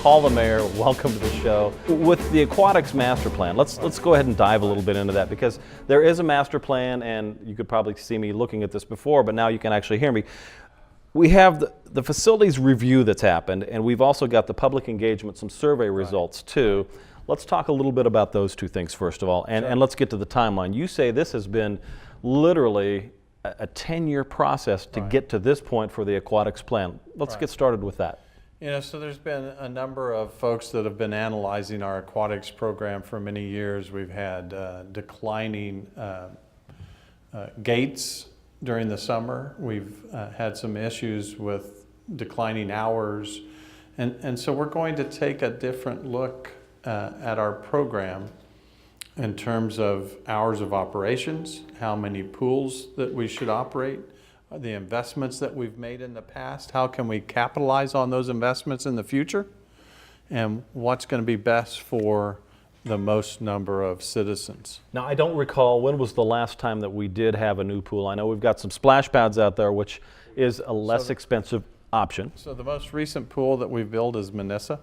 Paul the Mayor, welcome to the show. With the aquatics master plan, let's go ahead and dive a little bit into that, because there is a master plan, and you could probably see me looking at this before, but now you can actually hear me. We have the facilities review that's happened, and we've also got the public engagement, some survey results too. Let's talk a little bit about those two things first of all, and let's get to the timeline. You say this has been literally a 10-year process to get to this point for the aquatics plan. Let's get started with that. You know, so there's been a number of folks that have been analyzing our aquatics program for many years. We've had declining gates during the summer. We've had some issues with declining hours. And so we're going to take a different look at our program in terms of hours of operations, how many pools that we should operate, the investments that we've made in the past, how can we capitalize on those investments in the future, and what's going to be best for the most number of citizens. Now, I don't recall, when was the last time that we did have a new pool? I know we've got some splash pads out there, which is a less expensive option. So the most recent pool that we've built is Manissa.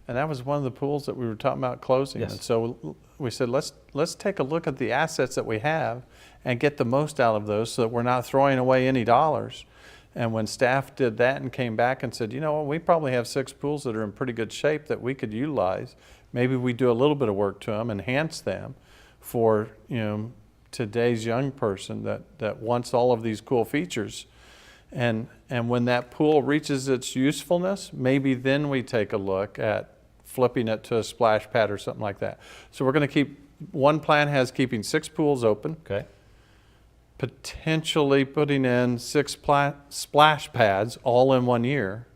And that was one of the pools that we were talking about closing. Yes. And so we said, let's take a look at the assets that we have and get the most out of those so that we're not throwing away any dollars. And when staff did that and came back and said, you know what, we probably have 6 pools that are in pretty good shape that we could utilize. Maybe we do a little bit of work to them, enhance them for, you know, today's young person that wants all of these cool features. And when that pool reaches its usefulness, maybe then we take a look at flipping it to a splash pad or something like that. So we're going to keep, one plan has keeping 6 pools open. Okay. Potentially putting in 6 splash pads all in 1 year,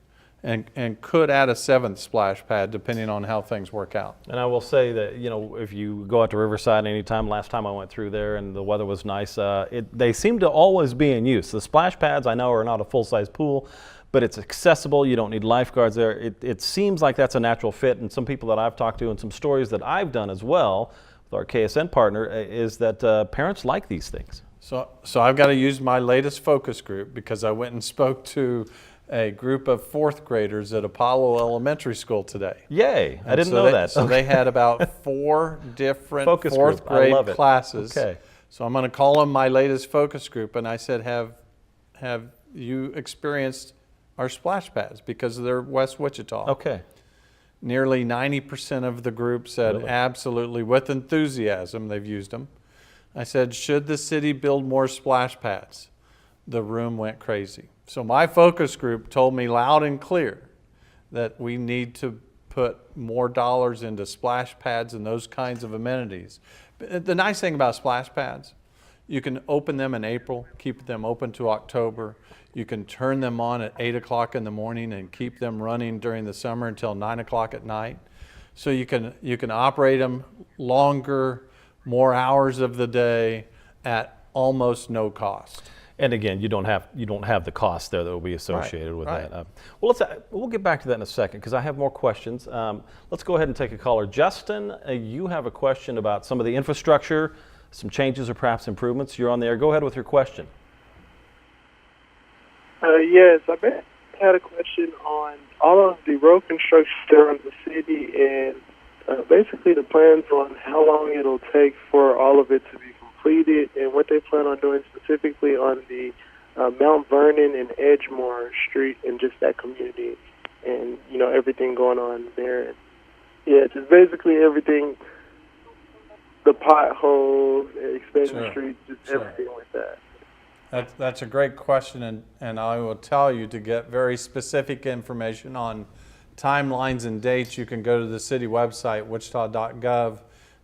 and could add a 7th splash pad depending on how things work out. And I will say that, you know, if you go out to Riverside anytime, last time I went through there and the weather was nice, they seem to always be in use. The splash pads, I know, are not a full-size pool, but it's accessible. You don't need lifeguards there. It seems like that's a natural fit, and some people that I've talked to and some stories that I've done as well with our KSN partner is that parents like these things. So I've got to use my latest focus group, because I went and spoke to a group of 4th graders at Apollo Elementary School today. Yay, I didn't know that. So they had about 4 different focus 4th grade classes. Okay. So I'm going to call them my latest focus group, and I said, have you experienced our splash pads, because they're West Wichita? Okay. Nearly 90% of the group said Really? Absolutely, with enthusiasm, they've used them. I said, should the city build more splash pads? The room went crazy. So my focus group told me loud and clear that we need to put more dollars into splash pads and those kinds of amenities. The nice thing about splash pads, you can open them in April, keep them open to October. You can turn them on at 8 o'clock in the morning and keep them running during the summer until 9 o'clock at night. So you can operate them longer, more hours of the day at almost no cost. And again, you don't have the cost there that will be associated with that. Well, we'll get back to that in a second, because I have more questions. Let's go ahead and take a caller. Justin, you have a question about some of the infrastructure, some changes or perhaps improvements. You're on the air. Go ahead with your question. Yes, I had a question on all of the road construction around the city, and basically the plans on how long it'll take for all of it to be completed, and what they plan on doing specifically on the Mount Vernon and Edgemore Street and just that community, and you know, everything going on there. Yeah, just basically everything, the potholes, expanding the streets, just everything like that. That's a great question, and I will tell you, to get very specific information on timelines and dates, you can go to the city website, wichita.gov,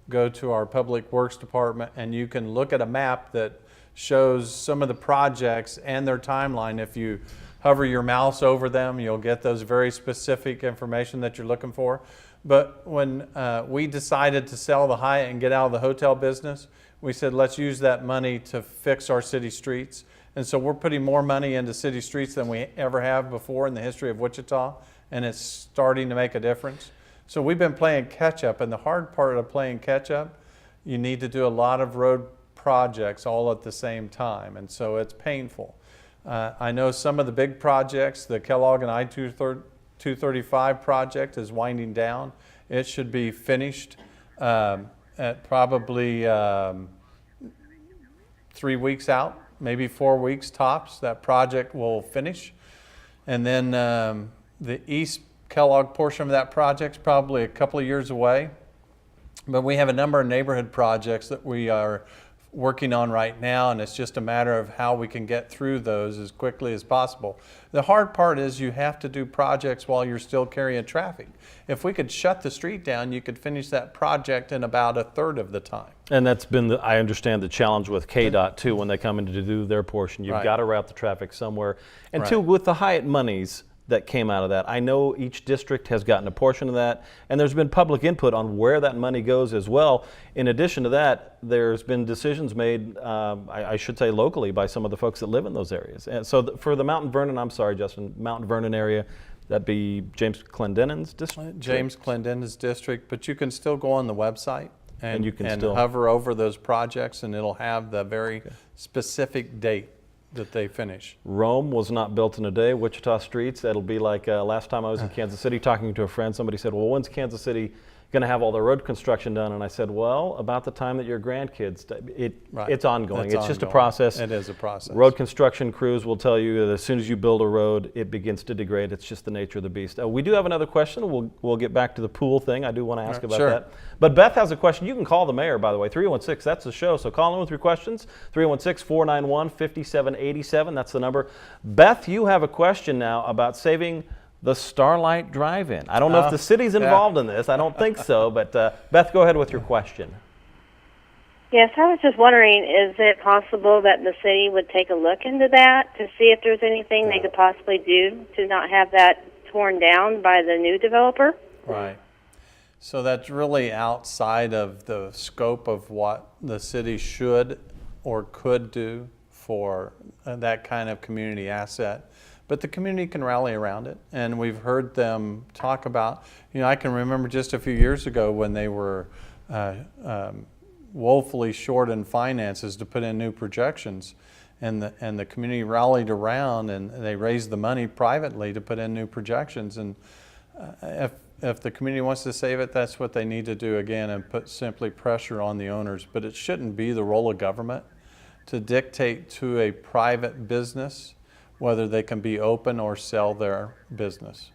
go to our Public Works Department, and you can look at a map that shows some of the projects and their timeline. If you hover your mouse over them, you'll get those very specific information that you're looking for. But when we decided to sell the Hyatt and get out of the hotel business, we said, let's use that money to fix our city streets. And so we're putting more money into city streets than we ever have before in the history of Wichita, and it's starting to make a difference. So we've been playing catch up, and the hard part of playing catch up, you need to do a lot of road projects all at the same time, and so it's painful. I know some of the big projects, the Kellogg and 235 project is winding down. It should be finished at probably 3 weeks out, maybe 4 weeks tops. That project will finish. And then the East Kellogg portion of that project is probably a couple of years away. But we have a number of neighborhood projects that we are working on right now, and it's just a matter of how we can get through those as quickly as possible. The hard part is you have to do projects while you're still carrying traffic. If we could shut the street down, you could finish that project in about a third of the time. And that's been, I understand, the challenge with KDOT too when they come in to do their portion. You've Right. got to route the traffic somewhere. And Right. two, with the Hyatt monies that came out of that, I know each district has gotten a portion of that, and there's been public input on where that money goes as well. In addition to that, there's been decisions made, I should say locally, by some of the folks that live in those areas. And so for the Mount Vernon, I'm sorry, Justin, Mount Vernon area, that'd be James Clendenin's district? James Clendenin's district, but you can still go on the website And you can still hover over those projects, and it'll have the very specific date that they finish. Rome was not built in a day. Wichita streets, that'll be like last time I was in Kansas City talking to a friend, somebody said, well, when's Kansas City going to have all the road construction done? And I said, well, about the time that your grandkids, Right. it's ongoing. It's just a ongoing. process. It is a process. Road construction crews will tell you that as soon as you build a road, it begins to degrade. It's just the nature of the beast. We do have another question. We'll get back to the pool thing. I do want to ask about Sure. that. But Beth has a question. You can call the mayor, by the way, 316. That's the show. So call in with your questions. 316-491-5787. That's the number. Beth, you have a question now about saving the Starlight Drive-In. I don't know if the city's involved in this. I don't think so. But Beth, go ahead with your question. Yes, I was just wondering, is it possible that the city would take a look into that to see if there's anything they could possibly do to not have that torn down by the new developer? Right. So that's really outside of the scope of what the city should or could do for that kind of community asset. But the community can rally around it, and we've heard them talk about, I can remember just a few years ago when they were woefully short in finances to put in new projections, and the community rallied around and they raised the money privately to put in new projections. And if the community wants to save it, that's what they need to do again, and put simply pressure on the owners. But it shouldn't be the role of government to dictate to a private business whether they can be open or sell their business.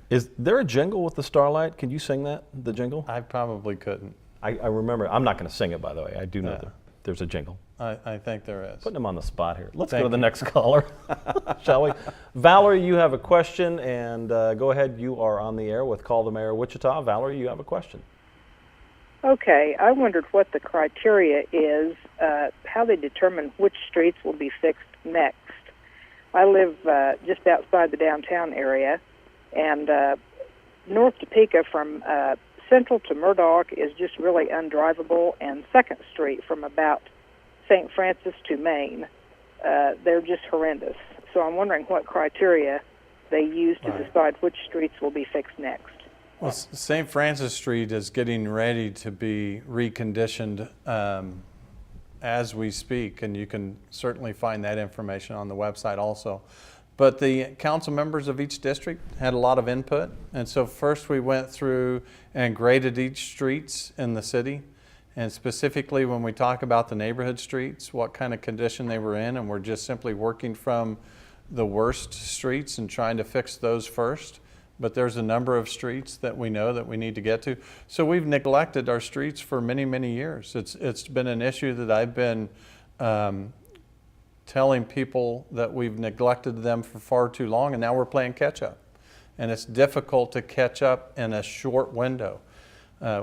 Is there a jingle with the Starlight? Can you sing that, the jingle? I probably couldn't. I remember. I'm not going to sing it, by the way. I do know Yeah. that there's a jingle. I think there is. Putting him on the spot here. Let's Thank go to the you. next caller, shall we? Valerie, you have a question, and go ahead. You are on the air with Call the Mayor of Wichita. Valerie, you have a question. Okay, I wondered what the criteria is, how they determine which streets will be fixed next. I live just outside the downtown area, and North Topeka from Central to Murdoch is just really undrivable, and 2nd Street from about St. Francis to Maine, they're just horrendous. So I'm wondering what criteria they use to decide which streets will be fixed next. Well, St. Francis Street is getting ready to be reconditioned as we speak, and you can certainly find that information on the website also. But the council members of each district had a lot of input, and so first we went through and graded each streets in the city, and specifically when we talk about the neighborhood streets, what kind of condition they were in, and we're just simply working from the worst streets and trying to fix those first. But there's a number of streets that we know that we need to get to. So we've neglected our streets for many, many years. It's been an issue that I've been telling people that we've neglected them for far too long, and now we're playing catch up. And it's difficult to catch up in a short window.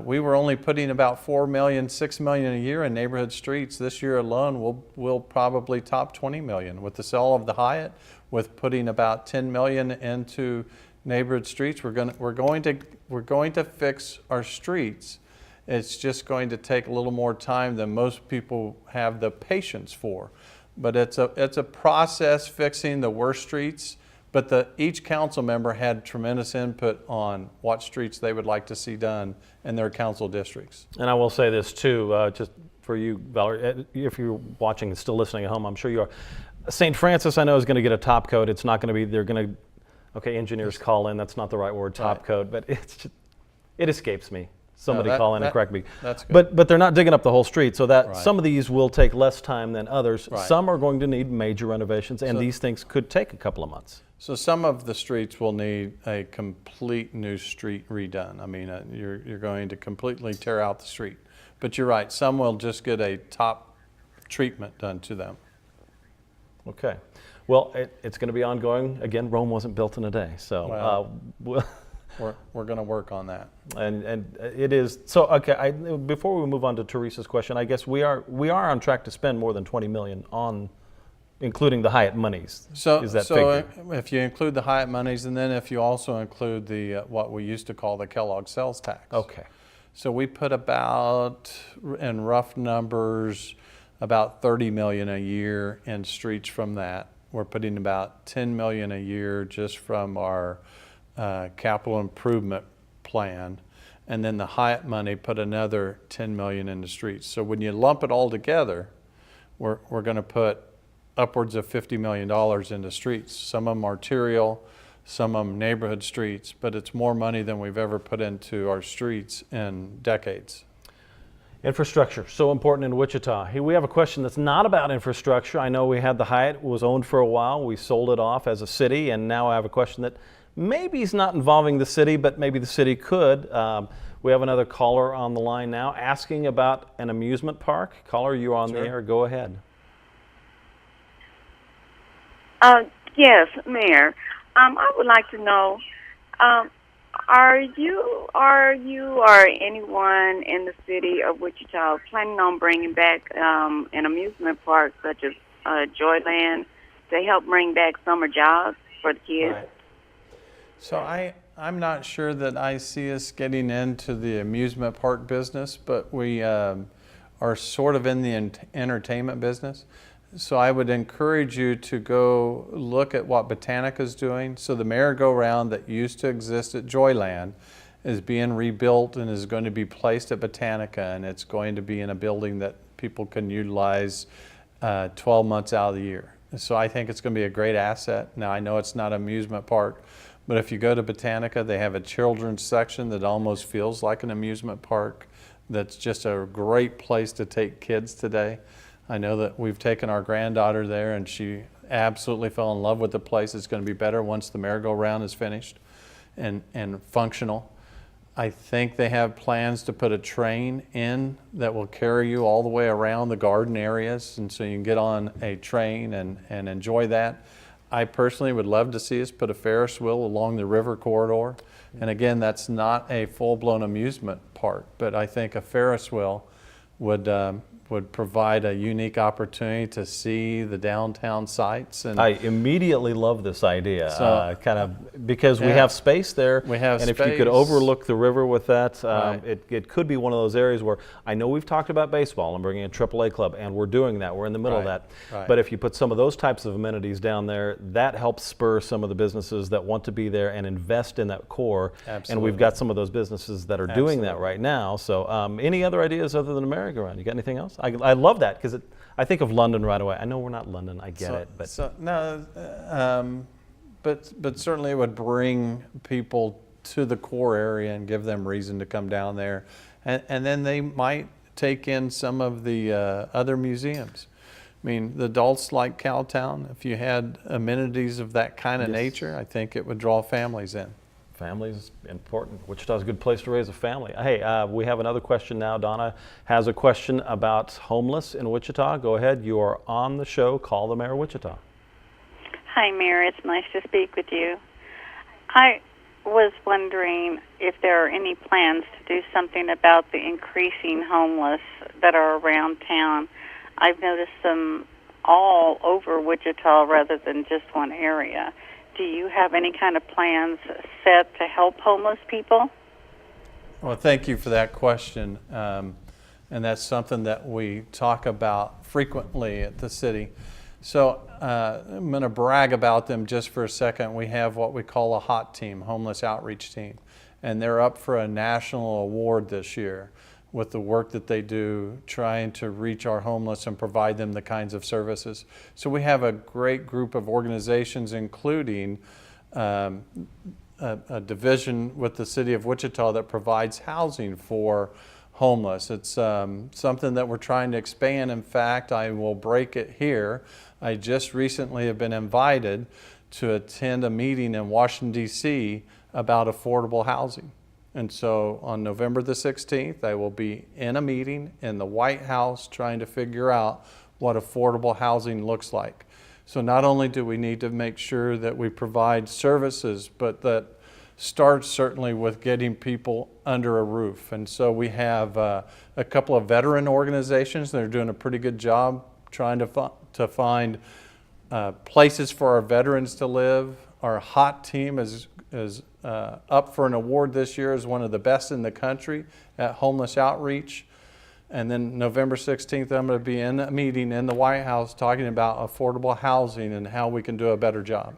We were only putting about 4 million, 6 million a year in neighborhood streets. This year alone, we'll probably top 20 million with the sale of the Hyatt, with putting about 10 million into neighborhood streets. We're going to fix our streets. It's just going to take a little more time than most people have the patience for. But it's a process fixing the worst streets. But each council member had tremendous input on what streets they would like to see done in their council districts. And I will say this too, just for you, Valerie, if you're watching and still listening at home, I'm sure you are. St. Francis, I know, is going to get a top coat. It's not going to be, they're going to Okay, engineers call in, that's not the right word, top coat, but it escapes me. Somebody call in and correct me. That's good. But they're not digging up the whole street, so that Right. some of these will take less time than others. Right. Some are going to need major renovations, and these things could take a couple of months. So some of the streets will need a complete new street redone. I mean, you're going to completely tear out the street. But you're right, some will just get a top treatment done to them. Okay. Well, it's going to be ongoing. Again, Rome wasn't built in a day, so We're going to work on that. and it is so. Okay, before we move on to Teresa's question, I guess we are on track to spend more than $20 million on, including the Hyatt monies. So, is that so figure? if you include the Hyatt monies, and then if you also include the what we used to call the Kellogg sales tax. Okay. So we put about, in rough numbers, about 30 million a year in streets from that. We're putting about 10 million a year just from our capital improvement plan, and then the Hyatt money put another 10 million in the streets. So when you lump it all together, we're going to put upwards of $50 million into streets. Some of them arterial, some of them neighborhood streets, but it's more money than we've ever put into our streets in decades. Infrastructure, so important in Wichita. Here we have a question that's not about infrastructure. I know we had the Hyatt, was owned for a while. We sold it off as a city, and now I have a question that maybe is not involving the city, but maybe the city could. We have another caller on the line now asking about an amusement park. Caller, you on the air. Go ahead. Yes, Mayor. I would like to know, are you or anyone in the city of Wichita planning on bringing back an amusement park such as Joyland to help bring back summer jobs for the kids? Right. So I'm not sure that I see us getting into the amusement park business, but we are sort of in the entertainment business. So I would encourage you to go look at what Botanica's doing. So the merry-go-round that used to exist at Joyland is being rebuilt and is going to be placed at Botanica, and it's going to be in a building that people can utilize 12 months out of the year. So I think it's going to be a great asset. Now I know it's not an amusement park, but if you go to Botanica, they have a children's section that almost feels like an amusement park. That's just a great place to take kids today. I know that we've taken our granddaughter there, and she absolutely fell in love with the place. It's going to be better once the merry-go-round is finished and functional. I think they have plans to put a train in that will carry you all the way around the garden areas, and so you can get on a train and enjoy that. I personally would love to see us put a Ferris wheel along the river corridor. And again, that's not a full-blown amusement park, but I think a Ferris wheel would provide a unique opportunity to see the downtown sites. And I immediately love this idea, So, kind of because we yeah. have space there. We have and if you could space. overlook the river with that, Right. it could be one of those areas where I know we've talked about baseball and bringing a AAA club, and we're doing that. We're in the middle of Right. that. Right. But if you put some of those types of amenities down there, that helps spur some of the businesses that want to be there and invest in that core. And Absolutely. we've got some of those businesses that are doing that Absolutely. right now. So any other ideas other than a merry-go-round? You got anything else? I love that because I think of London right away. I know we're not London, I get it, but but certainly it would bring people to the core area and give them reason to come down there, and then they might take in some of the other museums. I mean, the adults like Cowtown. If you had amenities of that kind of Yes. nature, I think it would draw families in. family is important. Wichita's a good place to raise a family. Hey, we have another question now. Donna has a question about homeless in Wichita. Go ahead. You are on the show. Call the Mayor of Wichita. Hi, Mayor. It's nice to speak with you. I was wondering if there are any plans to do something about the increasing homeless that are around town. I've noticed them all over Wichita rather than just one area. Do you have any kind of plans set to help homeless people? Well, thank you for that question. And that's something that we talk about frequently at the city. So I'm going to brag about them just for a second. We have what we call a HOT team, Homeless Outreach Team, and they're up for a national award this year with the work that they do trying to reach our homeless and provide them the kinds of services. So we have a great group of organizations, including a division with the City of Wichita that provides housing for homeless. It's something that we're trying to expand. In fact, I will break it here. I just recently have been invited to attend a meeting in Washington, D.C. about affordable housing. And so on November the 16th, I will be in a meeting in the White House trying to figure out what affordable housing looks like. So not only do we need to make sure that we provide services, but that starts certainly with getting people under a roof. And so we have a couple of veteran organizations that are doing a pretty good job trying to find places for our veterans to live. Our HOT team is up for an award this year as one of the best in the country at homeless outreach. And then November 16th, I'm going to be in a meeting in the White House talking about affordable housing and how we can do a better job.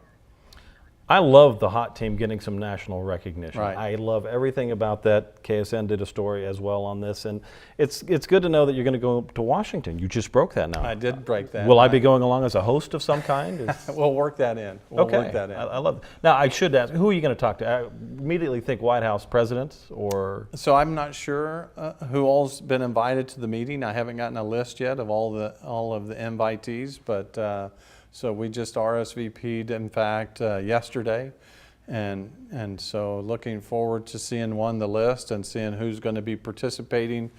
I love the HOT team getting some national recognition. Right. I love everything about that. KSN did a story as well on this, and it's good to know that you're going to go to Washington. You just broke that now. I did break that. Will I be going along as a host of some kind? We'll work that in. We'll work that in. I love it. Now, I should ask, who are you going to talk to? I immediately think White House president or... So I'm not sure who all's been invited to the meeting. I haven't gotten a list yet of all of the invitees, but so we just RSVP'd, in fact, yesterday. And so looking forward to seeing the list and seeing who's going to be participating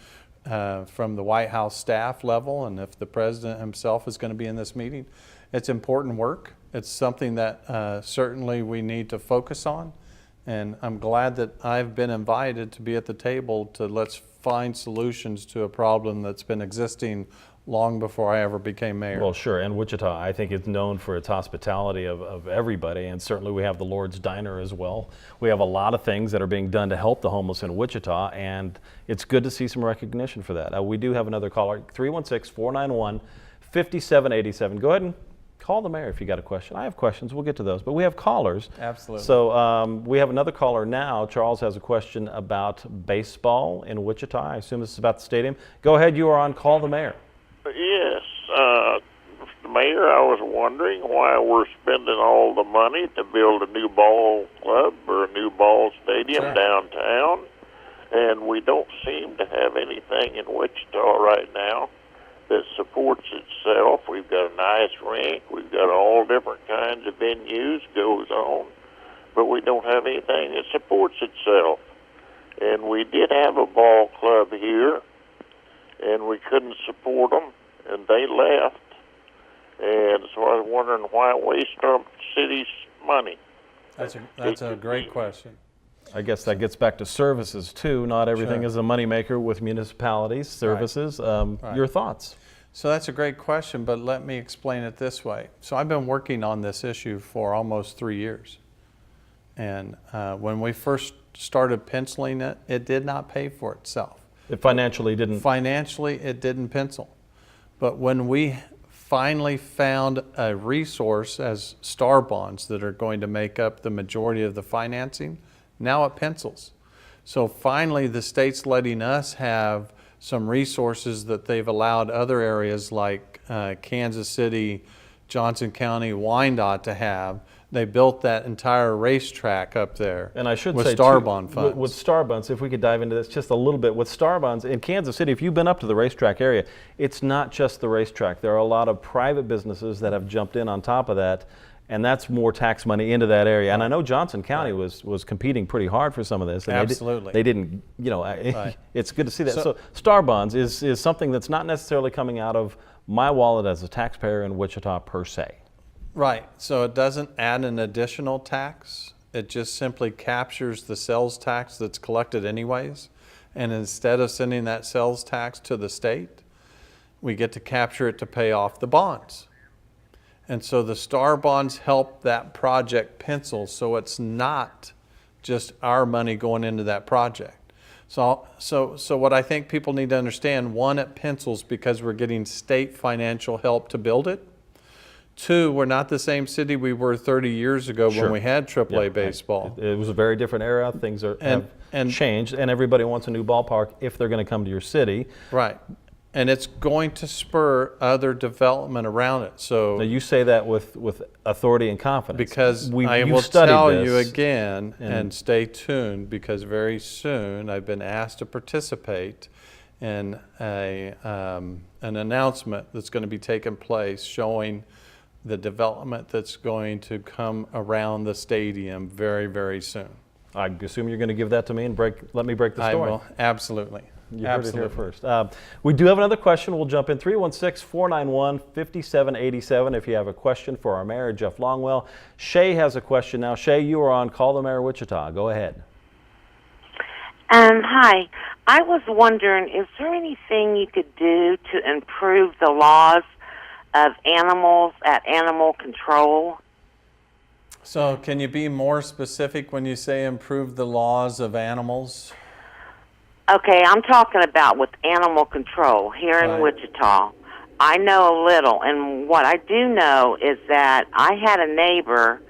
from the White House staff level, and if the president himself is going to be in this meeting. It's important work. It's something that certainly we need to focus on. And I'm glad that I've been invited to be at the table to let's find solutions to a problem that's been existing long before I ever became mayor. Well, sure, and Wichita, I think, is known for its hospitality of everybody, and certainly we have the Lord's Diner as well. We have a lot of things that are being done to help the homeless in Wichita, and it's good to see some recognition for that. We do have another caller, 316-491-5787. Go ahead and call the mayor if you got a question. I have questions, we'll get to those, but we have callers. Absolutely. So we have another caller now. Charles has a question about baseball in Wichita. I assume this is about the stadium. Go ahead, you are on Call the Mayor. Yes, Mr. Mayor, I was wondering why we're spending all the money to build a new ball club or a new ball stadium downtown, and we don't seem to have anything in Wichita right now that supports itself. We've got a nice rink, we've got all different kinds of venues goes on, but we don't have anything that supports itself. And we did have a ball club here, and we couldn't support them, and they left. And so I was wondering why waste our city's money. That's a great question. I guess that gets back to services too. Not everything is a moneymaker with municipalities, services. Your thoughts? So that's a great question, but let me explain it this way. So I've been working on this issue for almost 3 years. And when we first started penciling it, it did not pay for itself. It financially didn't. Financially, it didn't pencil. But when we finally found a resource as star bonds that are going to make up the majority of the financing, now it pencils. So finally, the state's letting us have some resources that they've allowed other areas like Kansas City, Johnson County, Wyandotte to have. They built that entire racetrack up there. And I should with say star too, bond funds. With star bonds, if we could dive into this just a little bit, with star bonds in Kansas City, if you've been up to the racetrack area, it's not just the racetrack. There are a lot of private businesses that have jumped in on top of that, and that's more tax money into that area. And I know Johnson County was competing pretty hard for some of this. And Absolutely. They didn't, it's good to see that. So star bonds is something that's not necessarily coming out of my wallet as a taxpayer in Wichita per se. Right, so it doesn't add an additional tax. It just simply captures the sales tax that's collected anyways. And instead of sending that sales tax to the state, we get to capture it to pay off the bonds. And so the star bonds help that project pencil, so it's not just our money going into that project. So what I think people need to understand, one, it pencils because we're getting state financial help to build it. Two, we're not the same city we were 30 years ago when we had AAA baseball. It was a very different era. Things have changed, and everybody wants a new ballpark if they're going to come to your city. Right. and it's going to spur other development around it. So Now you say that with authority and confidence. because I you've will studied tell this, you again, and and stay tuned, because very soon I've been asked to participate in an announcement that's going to be taking place showing the development that's going to come around the stadium very, very soon. I assume you're going to give that to me and let me break the I story. will, absolutely. You heard it here first. We do have another question. We'll jump in. 316-491-5787 if you have a question for our mayor, Jeff Longwell. Shay has a question now. Shay, you are on Call the Mayor Wichita. Go ahead. Hi. I was wondering, is there anything you could do to improve the laws of animals at animal control? So can you be more specific when you say improve the laws of animals? Okay, I'm talking about with animal control here in Right. Wichita. I know a little, and what I do know is that I had a neighbor,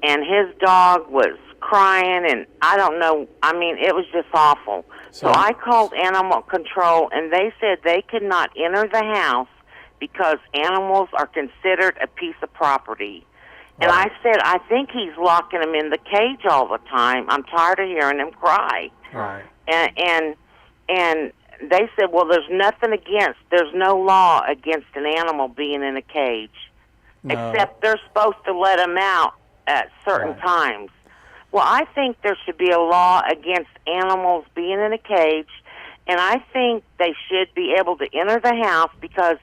and his dog was crying, and I don't know, I mean, it was just awful. So I called animal control, and they said they could not enter the house because animals are considered a piece of property. And I said, I think he's locking them in the cage all the time. I'm tired of hearing him cry. Right. And they said, well, there's no law against an animal being in a cage, except they're supposed to let them out at certain times. Well, I think there should be a law against animals being in a cage, and I think they should be able to enter the house because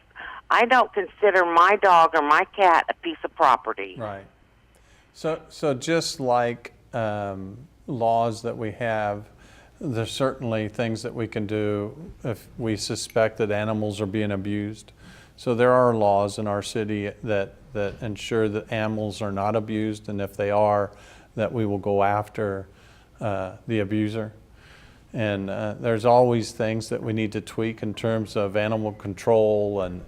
I don't consider my dog or my cat a piece of property. Right. So just like laws that we have, there's certainly things that we can do if we suspect that animals are being abused. So there are laws in our city that ensure that animals are not abused, and if they are, that we will go after the abuser. And there's always things that we need to tweak in terms of animal control and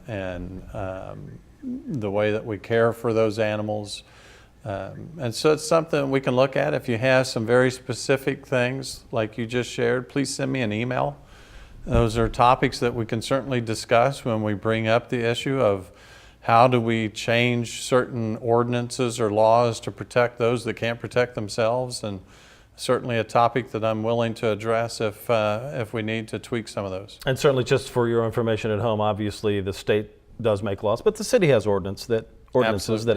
the way that we care for those animals. And so it's something we can look at. If you have some very specific things like you just shared, please send me an email. Those are topics that we can certainly discuss when we bring up the issue of how do we change certain ordinances or laws to protect those that can't protect themselves, and certainly a topic that I'm willing to address if we need to tweak some of those. And certainly, just for your information at home, obviously the state does make laws, but the city has ordinances that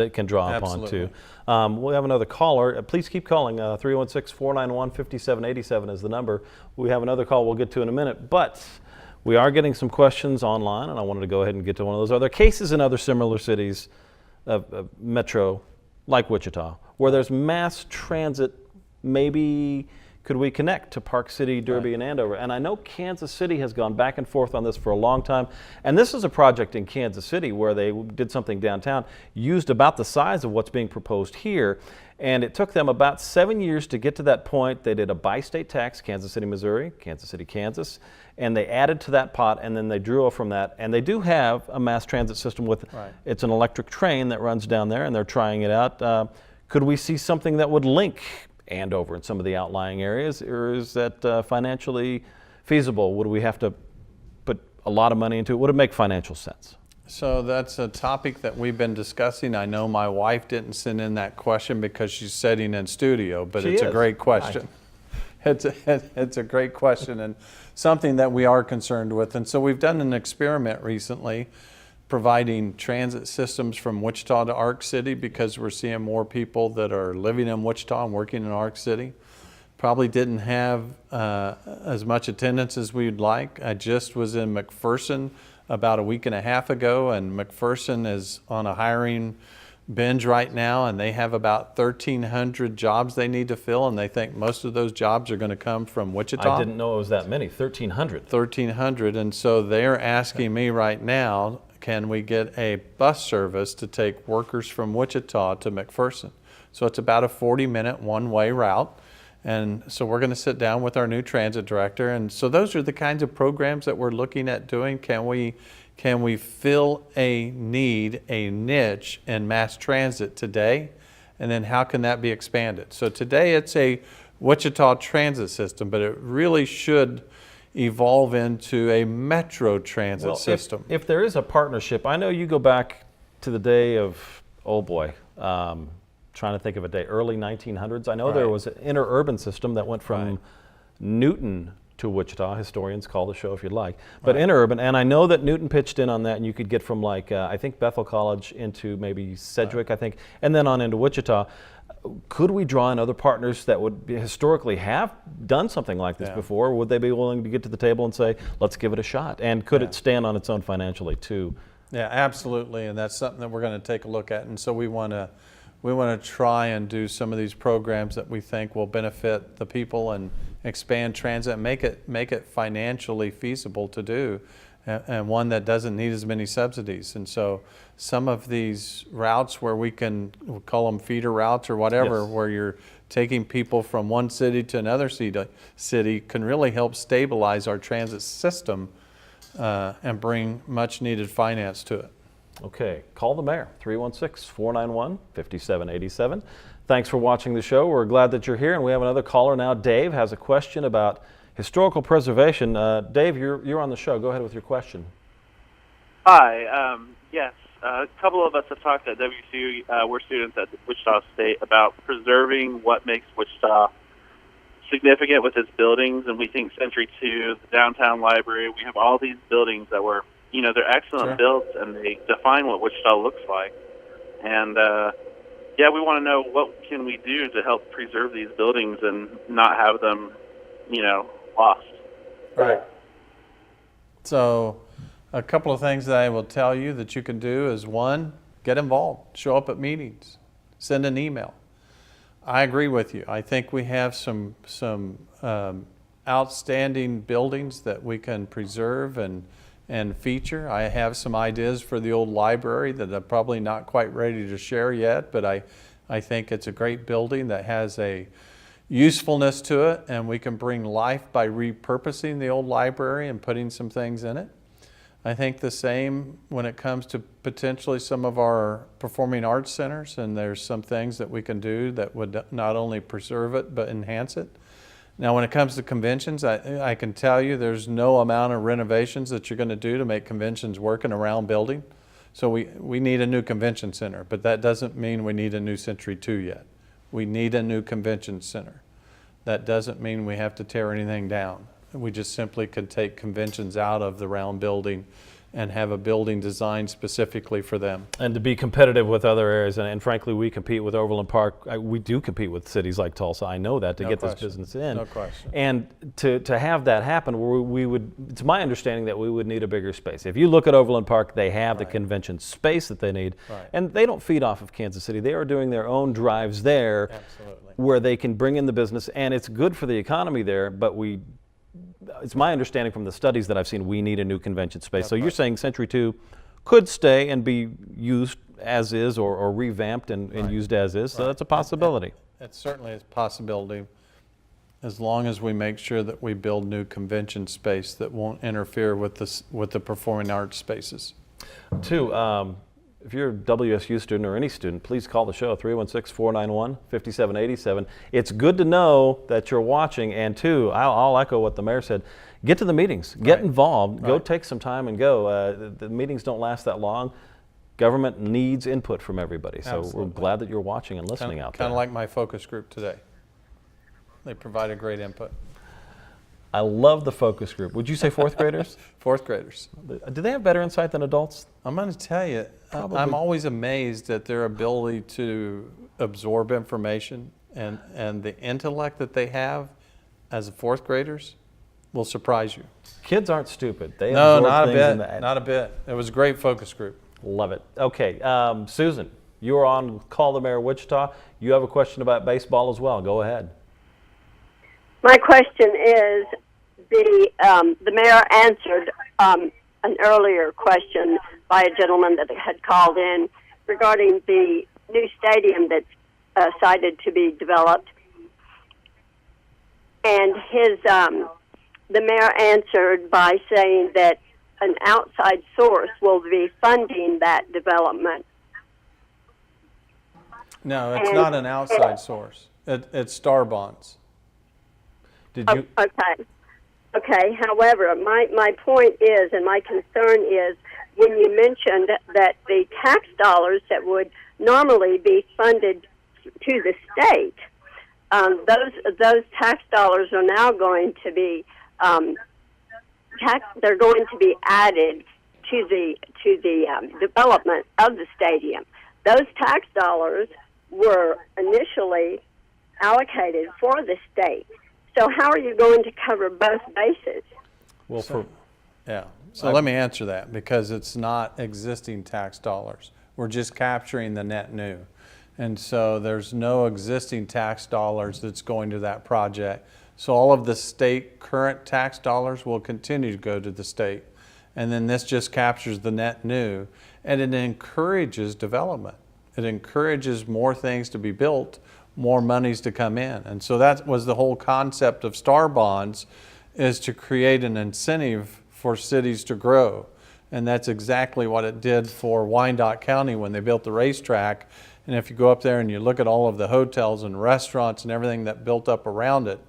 it can draw upon too. We have another caller. Please keep calling. 316-491-5787 is the number. We have another call we'll get to in a minute, but we are getting some questions online, and I wanted to go ahead and get to one of those. Are there cases in other similar cities of metro, like Wichita, where there's mass transit? Maybe could we connect to Park City, Derby, and Andover? And I know Kansas City has gone back and forth on this for a long time. And this is a project in Kansas City where they did something downtown, used about the size of what's being proposed here. And it took them about 7 years to get to that point. They did a bi-state tax, Kansas City, Missouri, Kansas City, Kansas, and they added to that pot, and then they drew from that. And they do have a mass transit system with, it's an electric train that runs down there, and they're trying it out. Could we see something that would link Andover in some of the outlying areas, or is that financially feasible? Would we have to put a lot of money into it? Would it make financial sense? So that's a topic that we've been discussing. I know my wife didn't send in that question because she's sitting in studio, but it's a great question. It's a great question and something that we are concerned with. And so we've done an experiment recently providing transit systems from Wichita to Ark City because we're seeing more people that are living in Wichita and working in Ark City. Probably didn't have as much attendance as we'd like. I just was in McPherson about a week and a half ago, and McPherson is on a hiring binge right now, and they have about 1,300 jobs they need to fill, and they think most of those jobs are going to come from Wichita. I didn't know it was that many, 1,300. 1,300, and so they're asking me right now, can we get a bus service to take workers from Wichita to McPherson? So it's about a 40-minute one-way route. And so we're going to sit down with our new transit director. And so those are the kinds of programs that we're looking at doing. Can we fill a need, a niche in mass transit today? And then how can that be expanded? So today it's a Wichita transit system, but it really should evolve into a metro transit system. If there is a partnership, I know you go back to the day of, oh boy, trying to think of a day, early 1900s. I know there was an interurban system that went from Newton to Wichita. Historians call the show if you'd like. But interurban, and I know that Newton pitched in on that, and you could get from like, I think Bethel College into maybe Sedgwick, I think, and then on into Wichita. Could we draw in other partners that would historically have done something like this before? Would they be willing to get to the table and say, let's give it a shot? And could it stand on its own financially too? Yeah, absolutely, and that's something that we're going to take a look at. And so we want to try and do some of these programs that we think will benefit the people and expand transit and make it financially feasible to do, and one that doesn't need as many subsidies. And so some of these routes where we'll call them feeder routes or whatever, where you're taking people from one city to another city can really help stabilize our transit system and bring much needed finance to it. Okay, call the mayor, 316-491-5787. Thanks for watching the show. We're glad that you're here, and we have another caller now. Dave has a question about historical preservation. Dave, you're on the show. Go ahead with your question. Hi. Yes, a couple of us have talked at WCU. We're students at Wichita State about preserving what makes Wichita significant with its buildings, and we think Century 2, the downtown library, we have all these buildings that were, they're excellent builds, and they define what Wichita looks like. And we want to know what can we do to help preserve these buildings and not have them, lost. Right. So a couple of things that I will tell you that you can do is, one, get involved, show up at meetings, send an email. I agree with you. I think we have some outstanding buildings that we can preserve and feature. I have some ideas for the old library that I'm probably not quite ready to share yet, but I think it's a great building that has a usefulness to it, and we can bring life by repurposing the old library and putting some things in it. I think the same when it comes to potentially some of our performing arts centers, and there's some things that we can do that would not only preserve it but enhance it. Now when it comes to conventions, I can tell you there's no amount of renovations that you're going to do to make conventions work in a round building. So we need a new convention center, but that doesn't mean we need a new Century 2 yet. We need a new convention center. That doesn't mean we have to tear anything down. We just simply could take conventions out of the round building and have a building designed specifically for them. And to be competitive with other areas, and frankly, we compete with Overland Park. We do compete with cities like Tulsa. I know that, to get this business in. No question. And to have that happen, we would, it's my understanding that we would need a bigger space. If you look at Overland Park, they have the convention space that they need. And they don't feed off of Kansas City. They are doing their own drives there where they can bring in the business, and it's good for the economy there, but it's my understanding from the studies that I've seen, we need a new convention space. So you're saying Century 2 could stay and be used as is, or revamped and used as is. So that's a possibility. It certainly is a possibility, as long as we make sure that we build new convention space that won't interfere with the performing arts spaces. Two, if you're a WSU student or any student, please call the show, 316-491-5787. It's good to know that you're watching. And two, I'll echo what the mayor said. Get to the meetings. Get involved. Go take some time and go. The meetings don't last that long. Government needs input from everybody. So we're glad that you're watching and listening out there. Kind of like my focus group today. They provided great input. I love the focus group. Would you say fourth graders? Fourth graders. Do they have better insight than adults? I'm going to tell you, I'm always amazed at their ability to absorb information, and the intellect that they have as fourth graders will surprise you. Kids aren't stupid. They No, absorb not a things bit. Not a bit. It was a great focus group. Love it. Okay, Susan, you are on Call the Mayor Wichita. You have a question about baseball as well. Go ahead. My question is, the mayor answered an earlier question by a gentleman that had called in regarding the new stadium that's cited to be developed, and the mayor answered by saying that an outside source will be funding that development. No, it's not an outside source. It's Star Bonds. Did you? Okay. Okay, however, my point is, and my concern is, when you mentioned that the tax dollars that would normally be funded to the state, those tax dollars are now going to be they're going to be added to the development of the stadium. Those tax dollars were initially allocated for the state. So how are you going to cover both bases? Well, So let me answer that, because it's not existing tax dollars. We're just capturing the net new. And so there's no existing tax dollars that's going to that project. So all of the state current tax dollars will continue to go to the state. And then this just captures the net new, and it encourages development. It encourages more things to be built, more monies to come in. And so that was the whole concept of STAR bonds, is to create an incentive for cities to grow. And that's exactly what it did for Wyandotte County when they built the racetrack. And if you go up there and you look at all of the hotels and restaurants and everything that built up around it,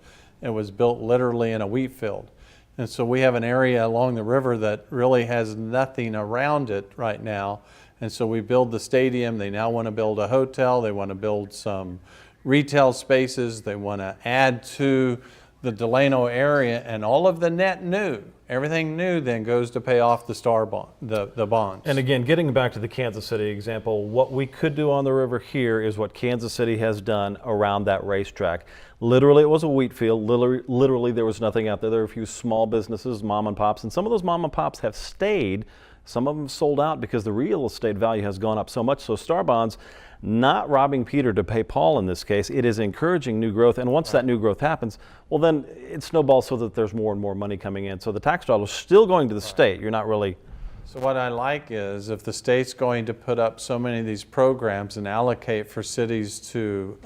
it was built literally in a wheat field. And so we have an area along the river that really has nothing around it right now. And so we build the stadium. They now want to build a hotel. They want to build some retail spaces. They want to add to the Delano area, and all of the net new, everything new then goes to pay off the STAR bond, the bonds. and again, getting back to the Kansas City example, what we could do on the river here is what Kansas City has done around that racetrack. Literally, it was a wheat field. Literally, there was nothing out there. There were a few small businesses, mom and pops, and some of those mom and pops have stayed. Some of them sold out because the real estate value has gone up so much. So STAR bonds, not robbing Peter to pay Paul in this case, it is encouraging new growth. And once that new growth happens, well, then it snowballs so that there's more and more money coming in. So the tax dollars still going to the state. You're not really. So what I like is, if the state's going to put up so many of these programs and allocate for cities to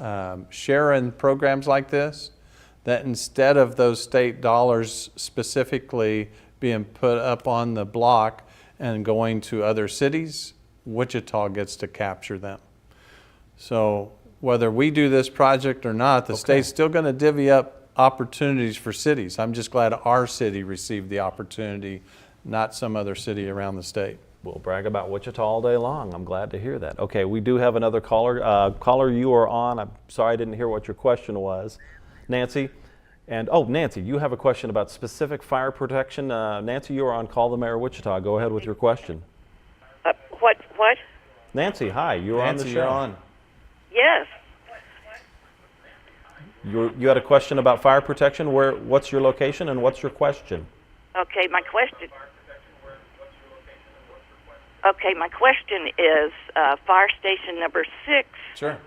share in programs like this, that instead of those state dollars specifically being put up on the block and going to other cities, Wichita gets to capture them. So whether we do this project or not, the state's still going to divvy up opportunities for cities. I'm just glad our city received the opportunity, not some other city around the state. We'll brag about Wichita all day long. I'm glad to hear that. Okay, we do have another caller. Caller, you are on. I'm sorry I didn't hear what your question was. Nancy? And, oh, Nancy, you have a question about specific fire protection. Nancy, you are on Call the Mayor of Wichita. Go ahead with your question. What? Nancy, hi. You're on the show. You're on. Yes. You had a question about fire protection. What's your location and what's your question? Okay, my question is fire station number 6. Sure.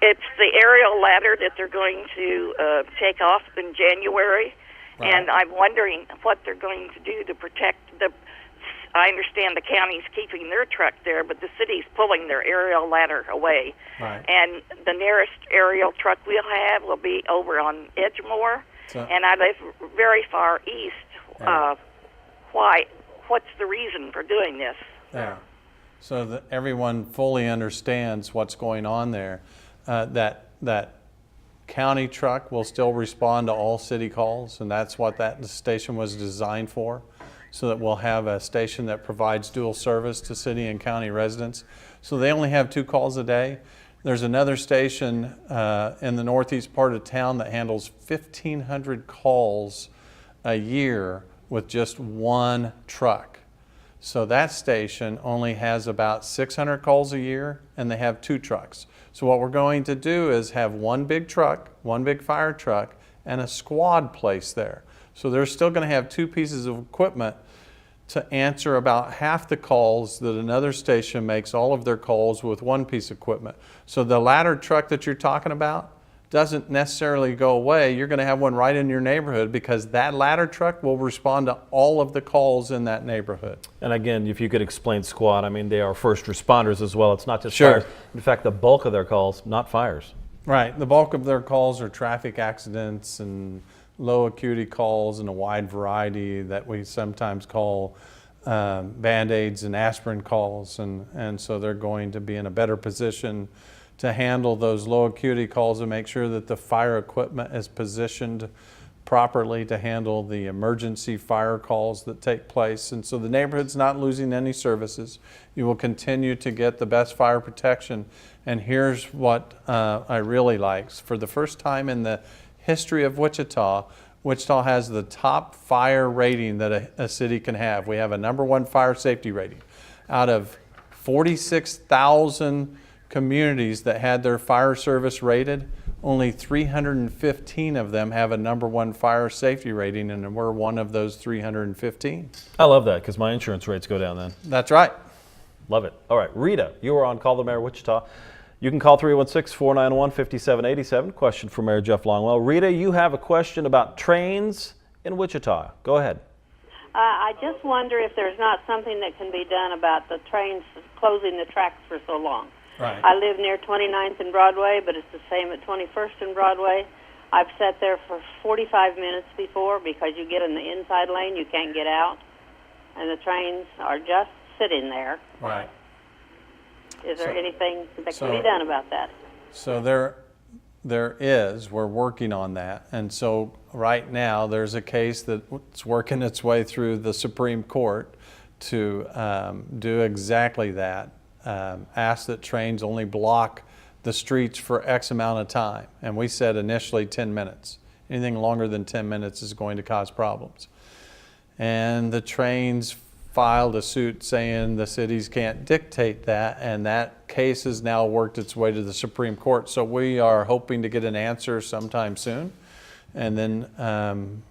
It's the aerial ladder that they're going to take off in January, Right. and I'm wondering what they're going to do to protect the. I understand the county's keeping their truck there, but the city's pulling their aerial ladder away. Right. And the nearest aerial truck we'll have will be over on Edgemore, and I live very far east. Yeah. What's the reason for doing this? Yeah. So that everyone fully understands what's going on there. That county truck will still respond to all city calls, and that's what that station was designed for, so that we'll have a station that provides dual service to city and county residents. So they only have 2 calls a day. There's another station in the northeast part of town that handles 1,500 calls a year with just 1 truck. So that station only has about 600 calls a year, and they have 2 trucks. So what we're going to do is have 1 big truck, 1 big fire truck, and a squad placed there. So they're still going to have 2 pieces of equipment to answer about half the calls that another station makes all of their calls with 1 piece of equipment. So the ladder truck that you're talking about doesn't necessarily go away. You're going to have one right in your neighborhood, because that ladder truck will respond to all of the calls in that neighborhood. And again, if you could explain squad, I mean, they are first responders as well. It's not just Sure. fires. In fact, the bulk of their calls, not fires. Right. The bulk of their calls are traffic accidents and low acuity calls, and a wide variety that we sometimes call Band-Aids and aspirin calls. And so they're going to be in a better position to handle those low acuity calls and make sure that the fire equipment is positioned properly to handle the emergency fire calls that take place. And so the neighborhood's not losing any services. You will continue to get the best fire protection. And here's what I really like. For the first time in the history of Wichita, Wichita has the top fire rating that a city can have. We have a #1 fire safety rating. Out of 46,000 communities that had their fire service rated, only 315 of them have a #1 fire safety rating, and we're one of those 315. I love that because my insurance rates go down then. That's right. Love it. All right, Rita, you are on Call the Mayor Wichita. You can call 316-491-5787. Question for Mayor Jeff Longwell. Rita, you have a question about trains in Wichita. Go ahead. I just wonder if there's not something that can be done about the trains closing the tracks for so long. Right. I live near 29th and Broadway, but it's the same at 21st and Broadway. I've sat there for 45 minutes before because you get in the inside lane, you can't get out, and the trains are just sitting there. Right. Is there anything that can be done about that? So there is. We're working on that. And so right now there's a case that's working its way through the Supreme Court to do exactly that. Ask that trains only block the streets for X amount of time. And we said initially 10 minutes. Anything longer than 10 minutes is going to cause problems. And the trains filed a suit saying the cities can't dictate that, and that case has now worked its way to the Supreme Court. So we are hoping to get an answer sometime soon, and then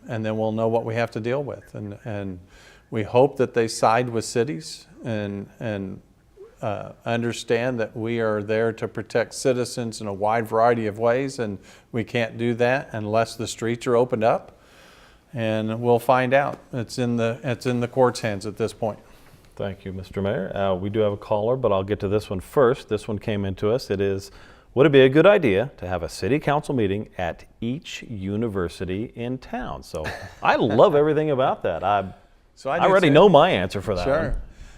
we'll know what we have to deal with. And we hope that they side with cities and understand that we are there to protect citizens in a wide variety of ways, and we can't do that unless the streets are opened up. And we'll find out. It's in the court's hands at this point. Thank you, Mr. Mayor. We do have a caller, but I'll get to this one first. This one came into us. It is, would it be a good idea to have a city council meeting at each university in town? So I love everything about that. I already know my answer for that one.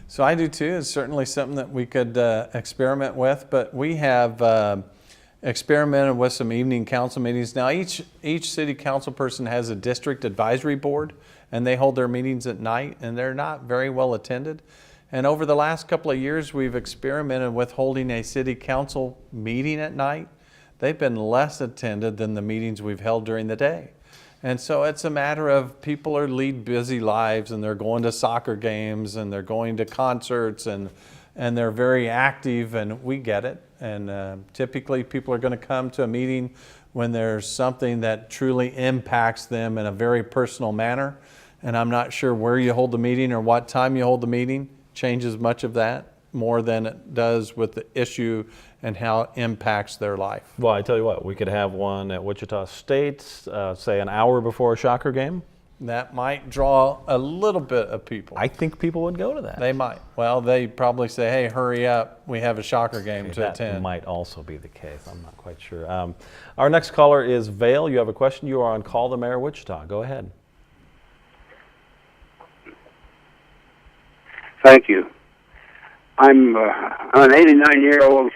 So I do too. It's certainly something that we could experiment with, but we have experimented with some evening council meetings. Now each city council person has a district advisory board, and they hold their meetings at night, and they're not very well attended. And over the last couple of years, we've experimented with holding a city council meeting at night. They've been less attended than the meetings we've held during the day. And so it's a matter of people lead busy lives, and they're going to soccer games, and they're going to concerts, and they're very active, and we get it. And typically people are going to come to a meeting when there's something that truly impacts them in a very personal manner. And I'm not sure where you hold the meeting or what time you hold the meeting changes much of that more than it does with the issue and how it impacts their life. Well, I tell you what, we could have one at Wichita State, say an hour before a soccer game. That might draw a little bit of people. I think people would go to that. They might. Well, they probably say, hey, hurry up. We have a soccer game to attend. That might also be the case. I'm not quite sure. Our next caller is Vale. You have a question. You are on Call the Mayor Wichita. Go ahead. Thank you. I'm an 89-year-old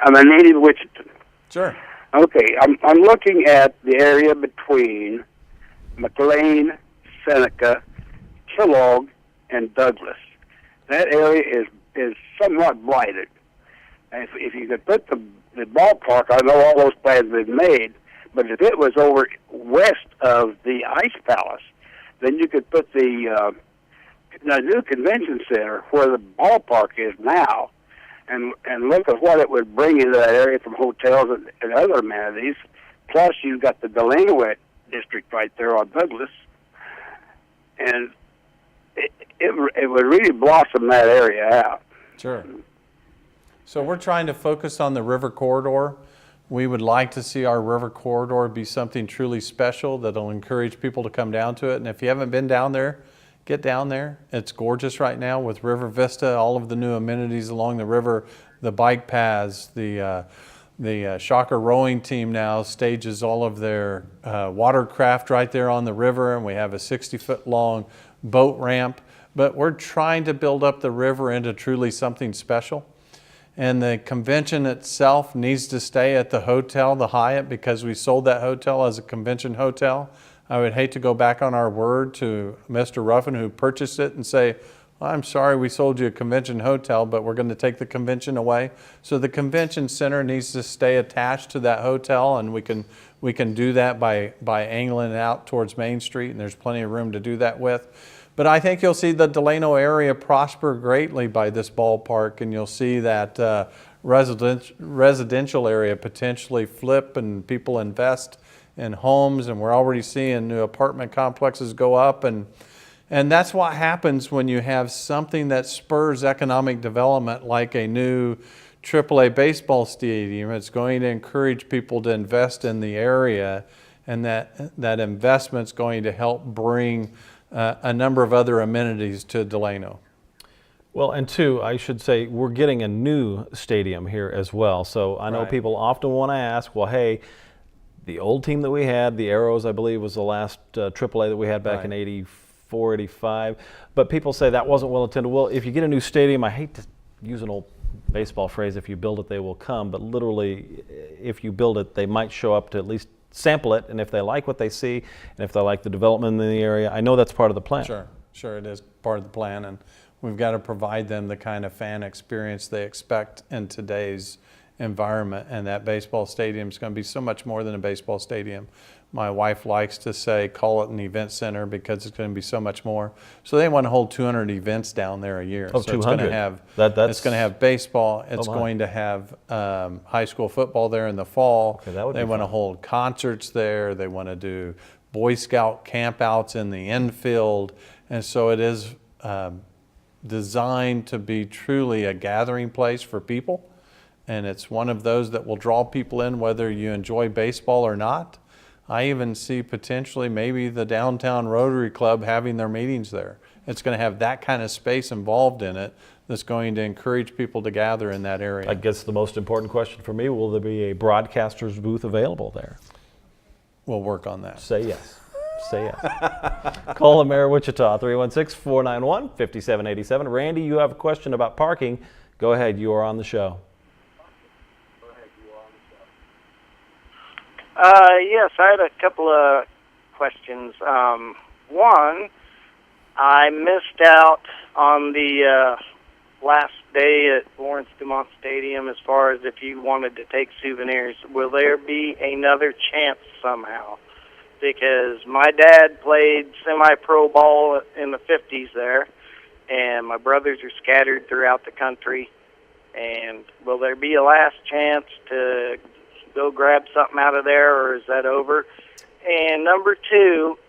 I'm a native of Wichita. Sure. Okay, I'm looking at the area between McLean, Seneca, Kellogg, and Douglas. That area is somewhat blighted. If you could put the ballpark, I know all those plans have been made, but if it was over west of the Ice Palace, then you could put the new convention center where the ballpark is now, and look at what it would bring into that area from hotels and other amenities. Plus, you've got the Delanowet district right there on Douglas, and it would really blossom that area out. Sure. So we're trying to focus on the river corridor. We would like to see our river corridor be something truly special that'll encourage people to come down to it. And if you haven't been down there, get down there. It's gorgeous right now with River Vista, all of the new amenities along the river, the bike paths, the Shocker rowing team now stages all of their watercraft right there on the river, and we have a 60-foot long boat ramp. But we're trying to build up the river into truly something special. And the convention itself needs to stay at the hotel, the Hyatt, because we sold that hotel as a convention hotel. I would hate to go back on our word to Mr. Ruffin, who purchased it, and say, well, I'm sorry we sold you a convention hotel, but we're going to take the convention away. So the convention center needs to stay attached to that hotel, and we can do that by angling out towards Main Street, and there's plenty of room to do that with. But I think you'll see the Delano area prosper greatly by this ballpark, and you'll see that residential area potentially flip and people invest in homes, and we're already seeing new apartment complexes go up, and that's what happens when you have something that spurs economic development like a new AAA baseball stadium. It's going to encourage people to invest in the area, and that investment's going to help bring a number of other amenities to Delano. Well, and two, I should say, we're getting a new stadium here as well. So I know people often want to ask, well, hey, the old team that we had, the Arrows, I believe, was the last AAA that we had back in 84, 85. But people say that wasn't well attended. Well, if you get a new stadium, I hate to use an old baseball phrase, if you build it, they will come. But literally, if you build it, they might show up to at least sample it, and if they like what they see, and if they like the development in the area, I know that's part of the plan. Sure, it is part of the plan, and we've got to provide them the kind of fan experience they expect in today's environment, and that baseball stadium is going to be so much more than a baseball stadium. My wife likes to say, call it an event center, because it's going to be so much more. So they want to hold 200 events down there a year. Oh, so 200. It's going to have, it's going to have baseball. It's going to have high school football there in the fall. Okay, that would they want to hold concerts there. They want to do Boy Scout campouts in the infield. And so it is designed to be truly a gathering place for people. And it's one of those that will draw people in whether you enjoy baseball or not. I even see potentially maybe the downtown Rotary Club having their meetings there. It's going to have that kind of space involved in it that's going to encourage people to gather in that area. I guess the most important question for me, will there be a broadcaster's booth available there? We'll work on that. Say yes. Say yes. Call the Mayor of Wichita, 316-491-5787. Randy, you have a question about parking. Go ahead, you are on the show. Yes, I had a couple of questions. One, I missed out on the last day at Lawrence Dumont Stadium as far as if you wanted to take souvenirs. Will there be another chance somehow? Because my dad played semi-pro ball in the 50s there, and my brothers are scattered throughout the country. And will there be a last chance to go grab something out of there, or is that over? And number two,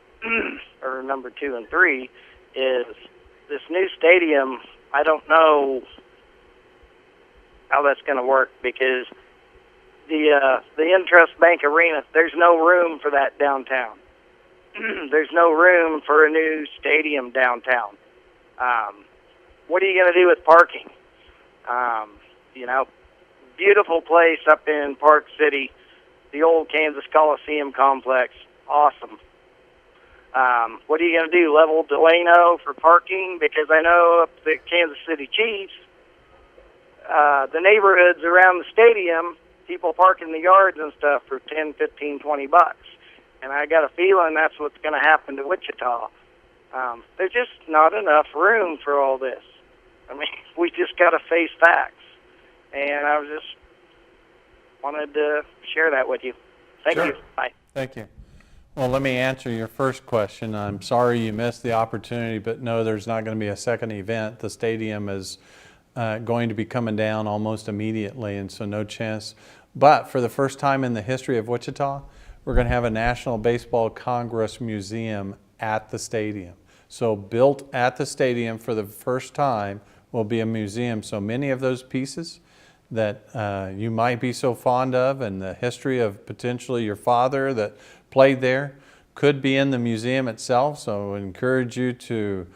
or number 2 and 3, is this new stadium. I don't know how that's going to work, because the Intrust Bank Arena, there's no room for that downtown. There's no room for a new stadium downtown. What are you going to do with parking? You know, beautiful place up in Park City, the old Kansas Coliseum complex, awesome. What are you going to do, level Delano for parking? Because I know up the Kansas City Chiefs, the neighborhoods around the stadium, people park in the yards and stuff for 10, 15, 20 bucks. And I got a feeling that's what's going to happen to Wichita. There's just not enough room for all this. I mean, we just got to face facts. And I was just wanted to share that with you. Thank you. Bye. Thank you. Well, let me answer your first question. I'm sorry you missed the opportunity, but no, there's not going to be a second event. The stadium is going to be coming down almost immediately, and so no chance. But for the first time in the history of Wichita, we're going to have a National Baseball Congress Museum at the stadium. So built at the stadium for the first time will be a museum. So many of those pieces that you might be so fond of, and the history of potentially your father that played there could be in the museum itself. So I would encourage you to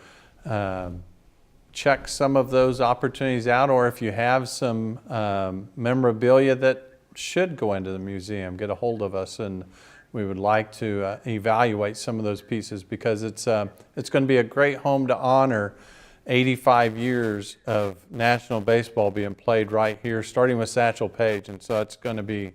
check some of those opportunities out, or if you have some memorabilia that should go into the museum, get a hold of us, and we would like to evaluate some of those pieces, because it's going to be a great home to honor 85 years of national baseball being played right here, starting with Satchel Paige. And so it's going to be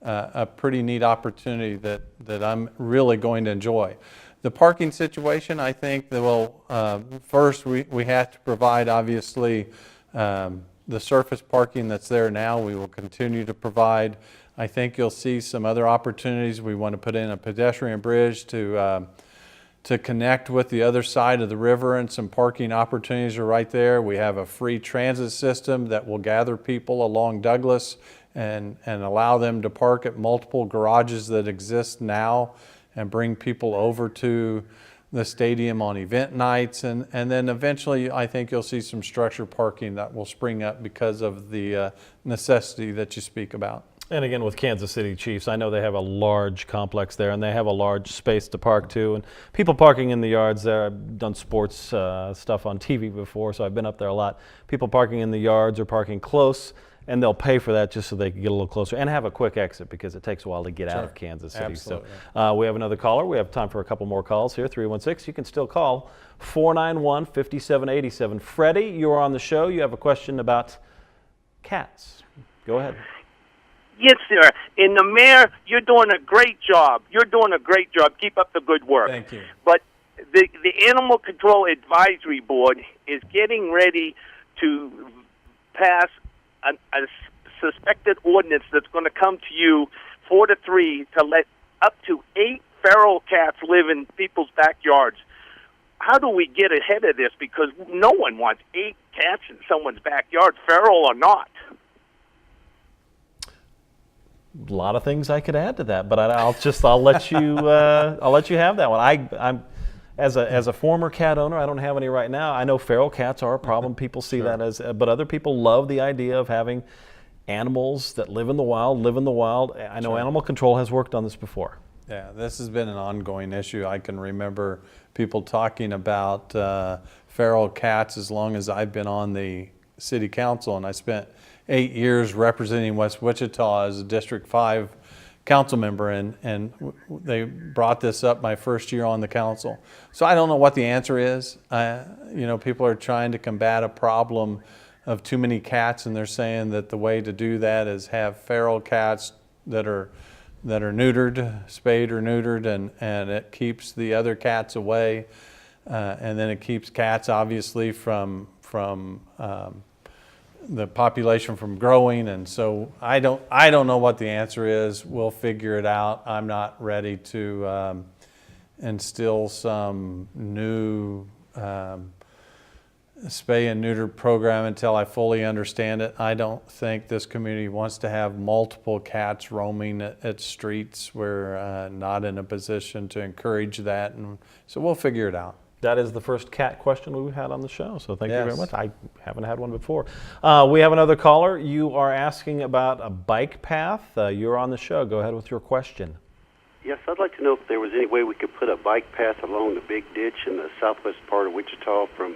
a pretty neat opportunity that I'm really going to enjoy. The parking situation, I think that first we have to provide, obviously, the surface parking that's there now. We will continue to provide. I think you'll see some other opportunities. We want to put in a pedestrian bridge to connect with the other side of the river, and some parking opportunities are right there. We have a free transit system that will gather people along Douglas and allow them to park at multiple garages that exist now and bring people over to the stadium on event nights. And then eventually I think you'll see some structured parking that will spring up because of the necessity that you speak about. And again, with Kansas City Chiefs, I know they have a large complex there, and they have a large space to park too. And people parking in the yards there, I've done sports stuff on TV before, so I've been up there a lot. People parking in the yards or parking close, and they'll pay for that just so they can get a little closer and have a quick exit, because it takes a while to get out of Kansas City. Absolutely. So we have another caller. We have time for a couple more calls here, 316. You can still call 491-5787. Freddie, you're on the show. You have a question about cats. Go ahead. Yes, sir. And the mayor, you're doing a great job. You're doing a great job. Keep up the good work. Thank you. But the Animal Control Advisory Board is getting ready to pass a suspected ordinance that's going to come to you 4-3 to let up to 8 feral cats live in people's backyards. How do we get ahead of this? Because no one wants 8 cats in someone's backyard, feral or not. A lot of things I could add to that, but I'll let you have that one. I'm as a former cat owner, I don't have any right now. I know feral cats are a problem. People see that as, but other people love the idea of having animals that live in the wild. I know Animal Control has worked on this before. Yeah, this has been an ongoing issue. I can remember people talking about feral cats as long as I've been on the city council, and I spent 8 years representing West Wichita as a District 5 council member, and they brought this up my first year on the council. So I don't know what the answer is. People are trying to combat a problem of too many cats, and they're saying that the way to do that is have feral cats that are neutered, spayed or neutered, and it keeps the other cats away, and then it keeps cats obviously from the population from growing. And so I don't know what the answer is. We'll figure it out. I'm not ready to instill some new spay and neuter program until I fully understand it. I don't think this community wants to have multiple cats roaming at streets. We're not in a position to encourage that, and so we'll figure it out. That is the first cat question we've had on the show, so thank you very much. I haven't had one before. We have another caller. You are asking about a bike path. You're on the show. Go ahead with your question. Yes, I'd like to know if there was any way we could put a bike path along the big ditch in the southwest part of Wichita from,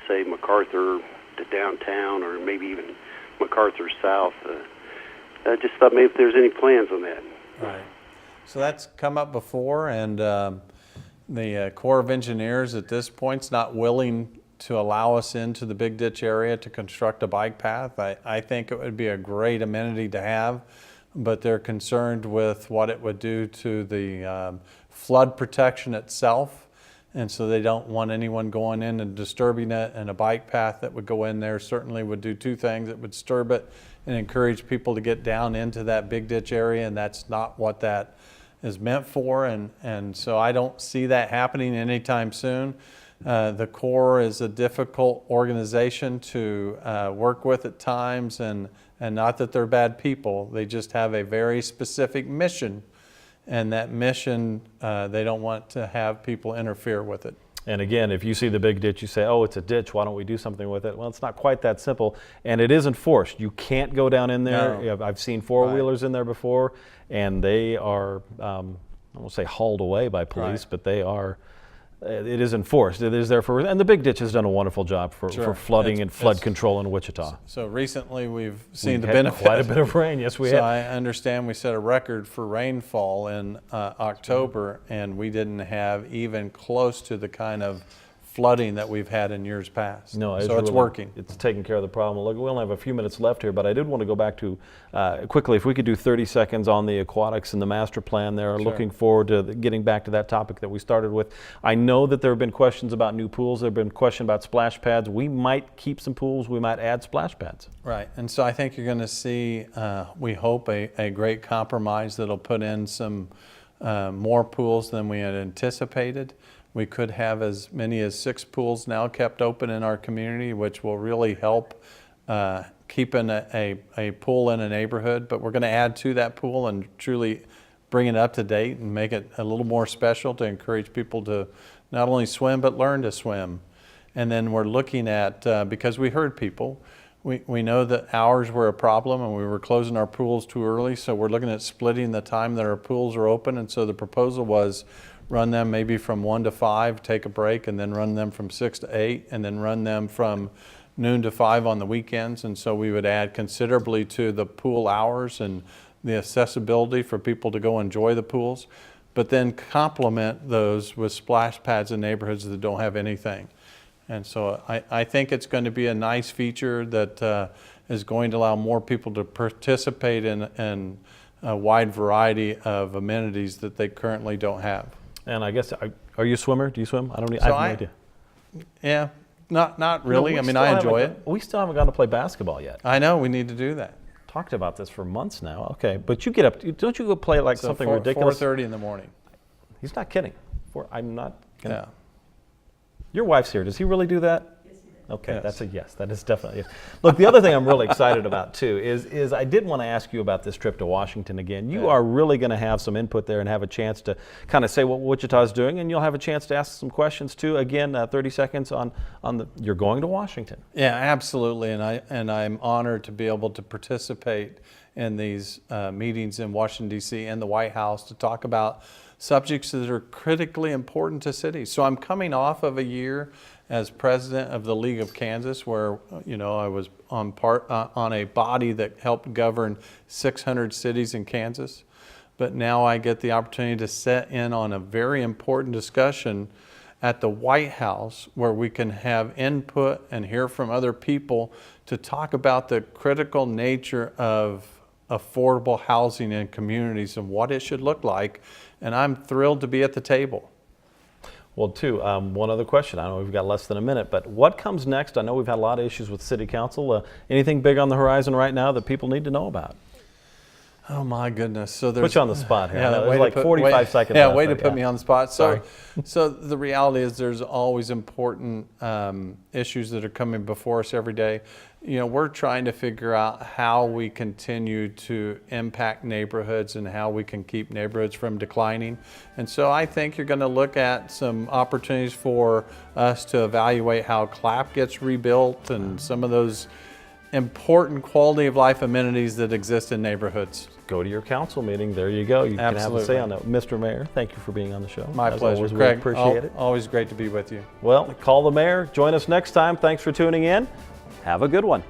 say, MacArthur to downtown, or maybe even MacArthur south. I just thought maybe if there's any plans on that. Right. So that's come up before, and the Corps of Engineers at this point is not willing to allow us into the Big Ditch area to construct a bike path. I think it would be a great amenity to have, but they're concerned with what it would do to the flood protection itself, and so they don't want anyone going in and disturbing it. And a bike path that would go in there certainly would do two things. It would disturb it and encourage people to get down into that Big Ditch area, and that's not what that is meant for, and so I don't see that happening anytime soon. The Corps is a difficult organization to work with at times, and not that they're bad people. They just have a very specific mission, and that mission, they don't want to have people interfere with it. And again, if you see the big ditch, you say, oh, it's a ditch, why don't we do something with it? Well, it's not quite that simple, and it is enforced. You can't go down in there. No. I've seen four-wheelers in there before, and they are, I won't say hauled away by police, but they are, it is enforced. It is there for, and the Big Ditch has done a wonderful job for flooding and flood control in Wichita. So recently we've seen the benefit. Quite a bit of rain, yes we have. So I understand we set a record for rainfall in October, and we didn't have even close to the kind of flooding that we've had in years past. No, so it's working. It's taking care of the problem. Look, we only have a few minutes left here, but I did want to go back to quickly, if we could do 30 seconds on the aquatics and the master plan there. Sure. Looking forward to getting back to that topic that we started with. I know that there have been questions about new pools. There have been questions about splash pads. We might keep some pools. We might add splash pads. Right, and so I think you're going to see, we hope, a great compromise that'll put in some more pools than we had anticipated. We could have as many as 6 pools now kept open in our community, which will really help keeping a pool in a neighborhood. But we're going to add to that pool and truly bring it up to date and make it a little more special to encourage people to not only swim but learn to swim. And then we're looking at, because we heard people, we know that hours were a problem and we were closing our pools too early, so we're looking at splitting the time that our pools are open. And so the proposal was run them maybe from 1 to 5, take a break, and then run them from 6 to 8, and then run them from noon to 5 on the weekends. And so we would add considerably to the pool hours and the accessibility for people to go enjoy the pools, but then complement those with splash pads in neighborhoods that don't have anything. And so I think it's going to be a nice feature that is going to allow more people to participate in a wide variety of amenities that they currently don't have. And I guess, are you a swimmer? Do you swim? I have no idea. Yeah, not really. No, I mean, I enjoy it. We still haven't gone to play basketball yet. I know, we need to do that. Talked about this for months now. Okay, but you get up, don't you go play like So something ridiculous? 4:30 in the morning. He's not kidding. I'm not kidding. Yeah. Your wife's here. Does he really do that? Yes, he does. Okay, Yes. that's a yes. That is definitely a yes. Look, the other thing I'm really excited about too is I did want to ask you about this trip to Washington again. You are really going to have some input there and have a chance to kind of say what Wichita's doing, and you'll have a chance to ask some questions too. Again, 30 seconds on you're going to Washington. Yeah, absolutely, and I'm honored to be able to participate in these meetings in Washington, D.C. and the White House to talk about subjects that are critically important to cities. So I'm coming off of a year as president of the League of Kansas, where I was on a body that helped govern 600 cities in Kansas. But now I get the opportunity to sit in on a very important discussion at the White House, where we can have input and hear from other people to talk about the critical nature of affordable housing in communities and what it should look like. And I'm thrilled to be at the table. Well, too, one other question. I know we've got less than a minute, but what comes next? I know we've had a lot of issues with City Council. Anything big on the horizon right now that people need to know about? Oh my goodness! So there's put you on the spot here. Yeah, There's like 45 seconds. Yeah, left, way to put me on the spot. Sorry. So the reality is, there's always important issues that are coming before us every day. We're trying to figure out how we continue to impact neighborhoods and how we can keep neighborhoods from declining. And so I think you're going to look at some opportunities for us to evaluate how CLAP gets rebuilt and some of those important quality of life amenities that exist in neighborhoods. Go to your council meeting. There you go. You Absolutely. can have a say on that. Mr. Mayor, thank you for being on the show. My As pleasure. Always, we Craig, appreciate it. Always great to be with you. Well, call the mayor. Join us next time. Thanks for tuning in. Have a good one.